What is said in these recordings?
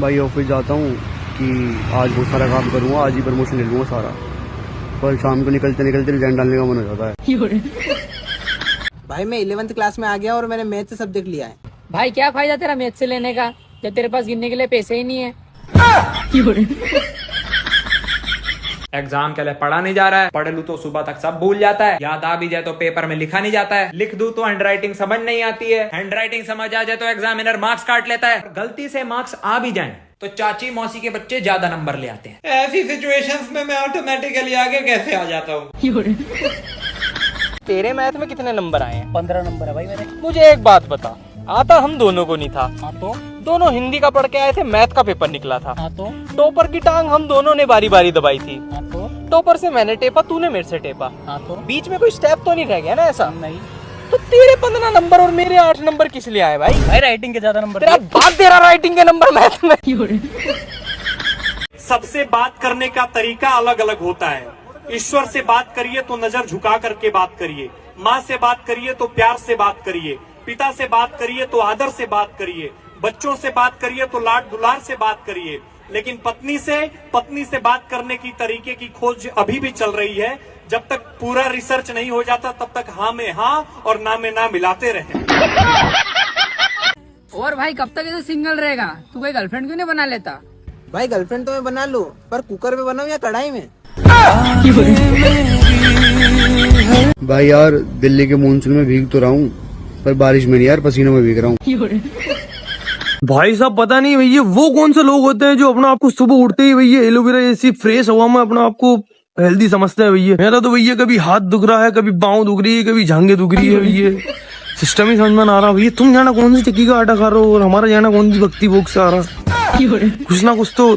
भाई ऑफिस जाता हूँ कि आज बहुत सारा काम करूँगा, आज ही प्रमोशन ले लूँगा सारा, पर शाम को निकलते निकलते रिजाइन डालने का मन हो जाता है। भाई मैं 11th क्लास में आ गया और मैंने मैथ से सब्जेक्ट लिया है। भाई क्या फायदा तेरा मैथ से लेने का जब तेरे पास गिनने के लिए पैसे ही नहीं है। एग्जाम के लिए पढ़ा नहीं जा रहा है, पढ़ लूं तो सुबह तक सब भूल जाता है, याद आ भी जाए तो पेपर में लिखा नहीं जाता है, लिख दूं तो हैंडराइटिंग समझ नहीं आती है, हैंडराइटिंग समझ आ जाए तो एग्जामिनर मार्क्स काट लेता है, गलती से मार्क्स आ भी जाएं तो चाची मौसी के बच्चे ज्यादा नंबर ले आते हैं। ऐसी सिचुएशंस में मैं ऑटोमेटिकली आगे कैसे आ जाता हूँ। तेरे मैथ में कितने नंबर आए हैं? 15 नंबर है भाई मेरे। मुझे एक बात बता, आता हम दोनों को नहीं था। हाँ तो दोनों हिंदी का पढ़ के आए थे, मैथ का पेपर निकला था। हाँ तो टॉपर की टांग हम दोनों ने बारी बारी दबाई थी। हाँ तो टॉपर से मैंने टेपा, तूने मेरे से टेपा। हाँ तो बीच में कोई स्टेप तो नहीं रह गया ना ऐसा? नहीं तो तेरे 15 नंबर और मेरे 8 नंबर किस लिए आए भाई? भाई राइटिंग के ज्यादा नंबर तेरा बाप दे रहा राइटिंग के नंबर मैथ में। सबसे बात करने का तरीका अलग अलग होता है। ईश्वर से बात करिए तो नजर झुका करके बात करिए, माँ से बात करिए तो प्यार से बात करिए, पिता से बात करिए तो आदर से बात करिए, बच्चों से बात करिए तो लाड दुलार से बात करिए, लेकिन पत्नी से बात करने की तरीके की खोज अभी भी चल रही है। जब तक पूरा रिसर्च नहीं हो जाता तब तक हाँ में हाँ और ना में ना मिलाते रहे। और भाई कब तक ऐसे सिंगल रहेगा? तू कोई गर्लफ्रेंड क्यों नहीं बना लेता? भाई गर्लफ्रेंड तो मैं बना लूं, पर कुकर में बनाऊं या कढ़ाई में? भाई यार दिल्ली के मानसून में भीग तो रहा हूँ, पर बारिश में नहीं यार, पसीनों में भीग रहा हूँ। भाई साहब पता नहीं भैया वो कौन से लोग होते हैं जो अपना आपको सुबह उठते ही भैया एलोवेरा जैसी फ्रेश हवा में अपना आपको हेल्दी समझते हैं भैया। मेरा तो भैया कभी हाथ दुख रहा है, कभी पाँव दुख रही है, कभी जांघें दुख रही है भैया, सिस्टम ही समझ में ना आ रहा भैया। तुम जाना कौन सी चक्की का आटा खा रहे हो और हमारा जाना कौन सी भक्ति भोग से आ रहा। कुछ ना कुछ तो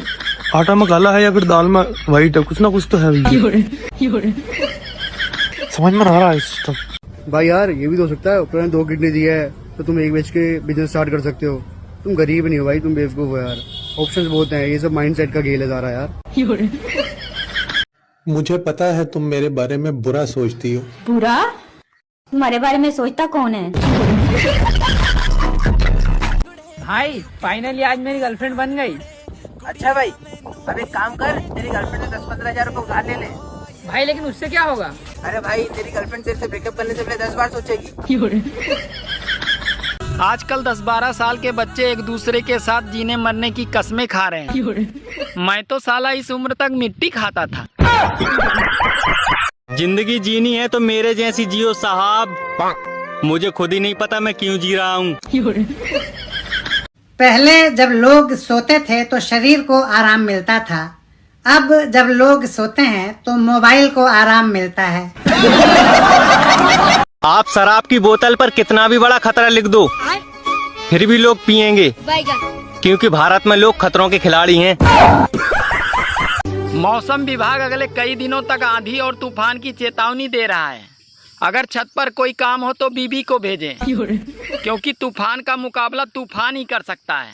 आटा में काला है या फिर दाल में व्हाइट है, कुछ ना कुछ तो है भैया, समझ में आ रहा है सिस्टम। भाई यार ये भी तो हो सकता है, ऊपर 2 किडनी दी है तो तुम एक बेच के बिजनेस स्टार्ट कर सकते हो। तुम गरीब नहीं हो भाई, तुम बेवकूफ हो यार। ऑप्शंस बहुत हैं, ये सब माइंडसेट का खेल है सारा यार। मुझे पता है तुम मेरे बारे में बुरा सोचती हो। बुरा? तुम्हारे बारे में सोचता कौन है? भाई फाइनली आज मेरी गर्लफ्रेंड बन गई। अच्छा भाई, अब एक काम कर, तेरी गर्लफ्रेंड से 10-15 हजार रुपए उधार ले ले। भाई लेकिन उससे क्या होगा? अरे भाई तेरी गर्लफ्रेंड तेरे से ब्रेकअप करने से पहले 10 बार सोचेगी। आजकल 10-12 साल के बच्चे एक दूसरे के साथ जीने मरने की कस्में खा रहे हैं। मैं तो साला इस उम्र तक मिट्टी खाता था। जिंदगी जीनी है तो मेरे जैसी जियो साहब, मुझे खुद ही नहीं पता मैं क्यों जी रहा हूँ। पहले जब लोग सोते थे तो शरीर को आराम मिलता था, अब जब लोग सोते हैं तो मोबाइल को आराम मिलता है। आप शराब की बोतल पर कितना भी बड़ा खतरा लिख दो फिर भी लोग पिएंगे, क्योंकि भारत में लोग खतरों के खिलाड़ी हैं। मौसम विभाग अगले कई दिनों तक आंधी और तूफान की चेतावनी दे रहा है। अगर छत पर कोई काम हो तो बीबी को भेजें, क्योंकि तूफान का मुकाबला तूफान ही कर सकता है।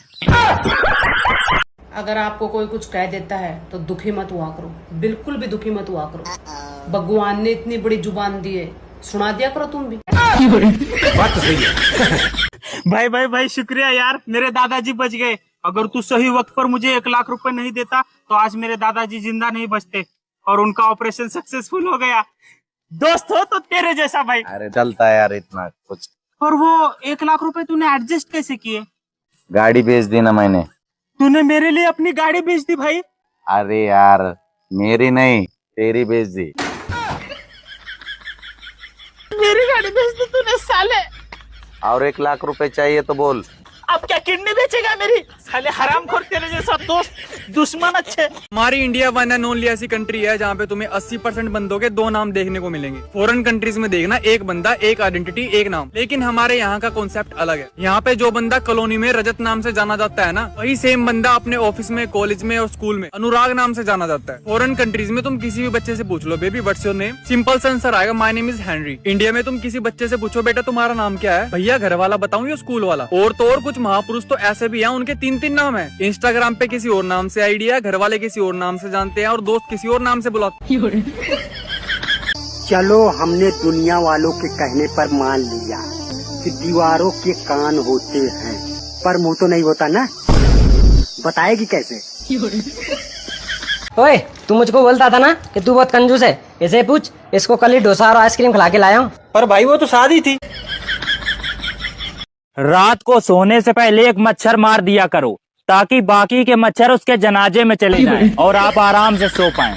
अगर आपको कोई कुछ कह देता है तो दुखी मत हुआ करो, बिल्कुल भी दुखी मत हुआ करो। भगवान ने इतनी बड़ी जुबान दी है, सुना दिया करो तुम भी। बात तो सही है। भाई शुक्रिया यार, मेरे दादाजी बच गए। अगर तू सही वक्त पर मुझे 1 लाख रुपए नहीं देता तो आज मेरे दादाजी जिंदा नहीं बचते और उनका ऑपरेशन सक्सेसफुल हो गया। दोस्त हो तो तेरे जैसा भाई। अरे चलता है यार इतना कुछ। और वो 1 लाख रुपए तूने एडजस्ट कैसे किए? गाड़ी बेच दी ना मैंने। तूने मेरे लिए अपनी गाड़ी बेच दी भाई? अरे यार मेरी नहीं, तेरी बेच दी। मेरी गाड़ी बेच दी तूने साले। और 1 लाख रुपए चाहिए तो बोल। अब क्या किडनी बेचेगा मेरी? साले हरामखोर, तेरे जैसा दोस्त दुश्मन अच्छे। हमारी इंडिया वन एंड ओनली ऐसी कंट्री है जहाँ पे तुम्हें 80% बंदों के 2 नाम देखने को मिलेंगे। फॉरेन कंट्रीज में देखना एक बंदा, एक आइडेंटिटी, एक नाम। लेकिन हमारे यहाँ का कॉन्सेप्ट अलग है। यहाँ पे जो बंदा कॉलोनी में रजत नाम से जाना जाता है ना, वही सेम बंदा अपने ऑफिस में, कॉलेज में और स्कूल में अनुराग नाम से जाना जाता है। फॉरेन कंट्रीज में तुम किसी भी बच्चे से पूछ लो, baby what's your name, simple सा आंसर आएगा, my name is Henry. India में तुम किसी बच्चे से पूछो, बेटा तुम्हारा नाम क्या है, भैया घर वाला बताऊं या स्कूल वाला। और तो और कुछ महापुरुष तो ऐसे भी हैं उनके 3-3 नाम है। इंस्टाग्राम पे किसी और नाम से आईडी है, घर वाले किसी और नाम से जानते हैं और दोस्त किसी और नाम से बुलाते हैं। चलो हमने दुनिया वालों के कहने पर मान लिया कि दीवारों के कान होते हैं, पर मुंह तो नहीं होता ना। बताएगी कैसे? ओए, तू मुझको बोलता था ना कि तू बहुत कंजूस है। ऐसे पूछ, इसको कल ही डोसा और आइसक्रीम खिला के लाया हूँ। पर भाई वो तो शादी थी। रात को सोने से पहले एक मच्छर मार दिया करो ताकि बाकी के मच्छर उसके जनाजे में चले जाएं और आप आराम से सो पाएं।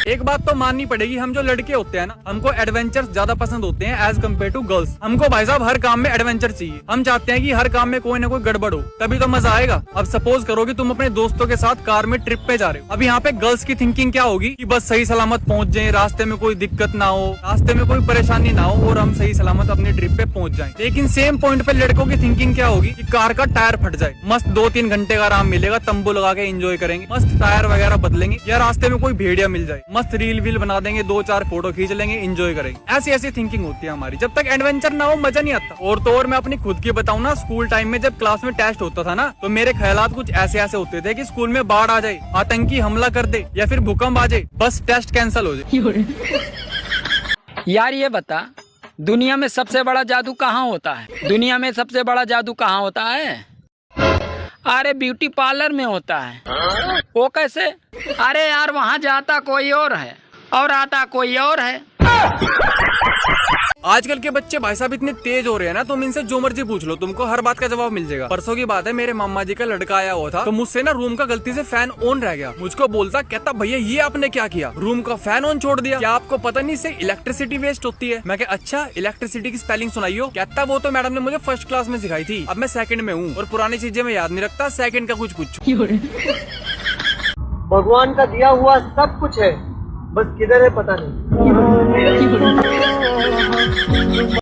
एक बात तो माननी पड़ेगी, हम जो लड़के होते हैं ना, हमको एडवेंचर्स ज्यादा पसंद होते हैं एज कम्पेयर टू गर्ल्स। हमको भाई साहब हर काम में एडवेंचर चाहिए। हम चाहते हैं कि हर काम में कोई ना कोई गड़बड़ हो, तभी तो मजा आएगा। अब सपोज करो कि तुम अपने दोस्तों के साथ कार में ट्रिप पे जा रहे हो। अब यहाँ पे गर्ल्स की थिंकिंग क्या होगी कि बस सही सलामत पहुंच जाए, रास्ते में कोई दिक्कत ना हो, रास्ते में कोई परेशानी ना हो और हम सही सलामत अपनी ट्रिप पे पहुंच जाए। लेकिन सेम पॉइंट पे लड़कों की थिंकिंग क्या होगी कि कार का टायर फट जाए, मस्त 2-3 घंटे का आराम मिलेगा, तंबू लगा के एंजॉय करेंगे, मस्त टायर वगैरह बदलेंगे, या रास्ते में कोई भेड़िया मिल जाए, मस्त रील वील बना देंगे, 2-4 फोटो खींच लेंगे, एंजॉय करेंगे। ऐसी ऐसी थिंकिंग होती है हमारी। जब तक एडवेंचर ना हो मजा नहीं आता। और तो और मैं अपनी खुद की बताऊं ना, स्कूल टाइम में जब क्लास में टेस्ट होता था ना, तो मेरे ख्यालात कुछ ऐसे ऐसे होते थे कि स्कूल में बाढ़ आ जाए, आतंकी हमला कर दे या फिर भूकंप आ जाए, बस टेस्ट कैंसिल हो जाए। यार ये बता, दुनिया में सबसे बड़ा जादू कहाँ होता है? दुनिया में सबसे बड़ा जादू कहाँ होता है? अरे ब्यूटी पार्लर में होता है। वो कैसे? अरे यार वहाँ जाता कोई और है और आता कोई और है। आजकल के बच्चे भाई साहब इतने तेज हो रहे हैं ना, तुम इनसे जो मर्जी पूछ लो, तुमको हर बात का जवाब मिल जाएगा। परसों की बात है, मेरे मामा जी का लड़का आया हुआ था, तो मुझसे ना रूम का गलती से फैन ऑन रह गया। मुझको बोलता, कहता भैया ये आपने क्या किया, रूम का फैन ऑन छोड़ दिया, क्या आपको पता नहीं इससे इलेक्ट्रिसिटी वेस्ट होती है? मैं कहा अच्छा, इलेक्ट्रिसिटी की स्पेलिंग सुनाइयो। कहता वो तो मैडम ने मुझे फर्स्ट क्लास में सिखाई थी, अब मैं सेकंड में हूँ और पुरानी चीजें मैं याद नहीं रखता, सेकंड का कुछ पूछो। भगवान का दिया हुआ सब कुछ है, बस किधर है पता नहीं।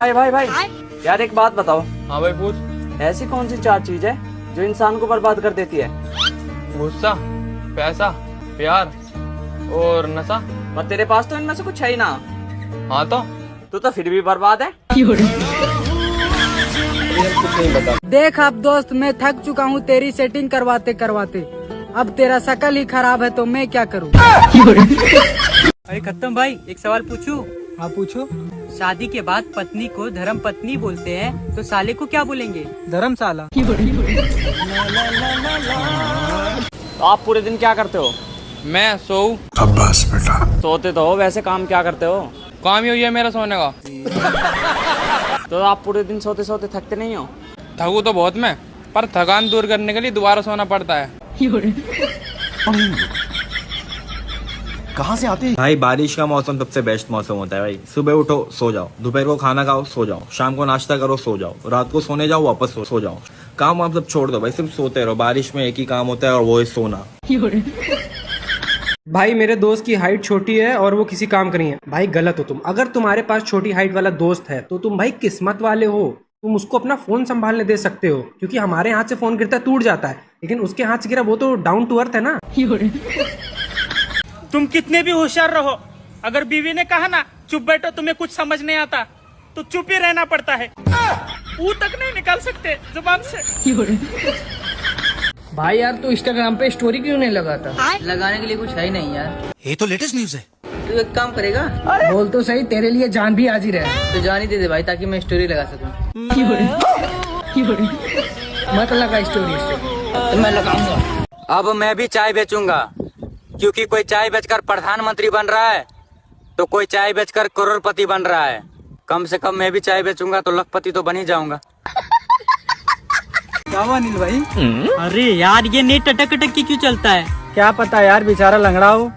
भाई यार एक बात बताओ। हाँ भाई पूछ। ऐसी कौन सी 4 चीज है जो इंसान को बर्बाद कर देती है? गुस्सा, पैसा, प्यार और नशा। पर तेरे पास तो इनमें से कुछ है ही ना। हाँ तो फिर भी बर्बाद है। देख अब दोस्त, मैं थक चुका हूँ तेरी सेटिंग करवाते करवाते। अब तेरा शकल ही खराब है तो मैं क्या करूँ? अरे खत्म भाई, एक सवाल पूछूं? हाँ पूछो। शादी के बाद पत्नी को धर्म पत्नी बोलते हैं, तो साले को क्या बोलेंगे? धर्मशाला। आप पूरे दिन क्या करते हो? मैं सोऊं। बस बेटा। सोते तो हो, वैसे काम क्या करते हो? काम ही है मेरा सोने का। तो आप पूरे दिन सोते सोते थकते नहीं हो? थकू तो बहुत मैं, पर थकान दूर करने के लिए दोबारा सोना पड़ता है। कहाँ से आते हैं भाई? बारिश का मौसम सबसे बेस्ट मौसम होता है भाई। सुबह उठो सो जाओ, दोपहर को खाना खाओ सो जाओ, शाम को नाश्ता करो सो जाओ, रात को सोने जाओ वापस सो जाओ। काम आप सब छोड़ दो भाई, सिर्फ सोते रहो। बारिश में एक ही काम होता है और वो है सोना। भाई मेरे दोस्त की हाइट छोटी है और वो किसी काम का नहीं है। भाई गलत हो तुम। अगर तुम्हारे पास छोटी हाइट वाला दोस्त है तो तुम भाई किस्मत वाले हो। तुम उसको अपना फोन संभालने दे सकते हो, क्योंकि हमारे हाथ से फोन गिरता है टूट जाता है, लेकिन उसके हाथ से गिरा वो तो डाउन टू अर्थ है ना। तुम कितने भी होशियार रहो, अगर बीवी ने कहा ना चुप बैठो, तुम्हें कुछ समझ नहीं आता, तो चुप ही रहना पड़ता है। वो तक नहीं निकाल सकते जुबान से। भाई यार तू इंस्टाग्राम पे स्टोरी क्यों नहीं लगाता? लगाने के लिए कुछ है ही नहीं यार। ये तो लेटेस्ट न्यूज है। तू एक काम करेगा? बोल तो सही, तेरे लिए जान भी हाजिर है। तो जान ही दे दे भाई, ताकि मैं स्टोरी लगा सकूं। मत लगा स्टोरी, तो मैं लगाऊंगा। अब मैं भी चाय बेचूंगा, क्योंकि कोई चाय बेचकर प्रधानमंत्री बन रहा है तो कोई चाय बेचकर करोड़पति बन रहा है। कम से कम मैं भी चाय बेचूंगा तो लखपति तो बन ही जाऊंगा। क्या हुआ अनिल भाई? अरे यार ये नेट अटक अटक के क्यों चलता है? क्या पता यार, बेचारा लंगड़ा हो।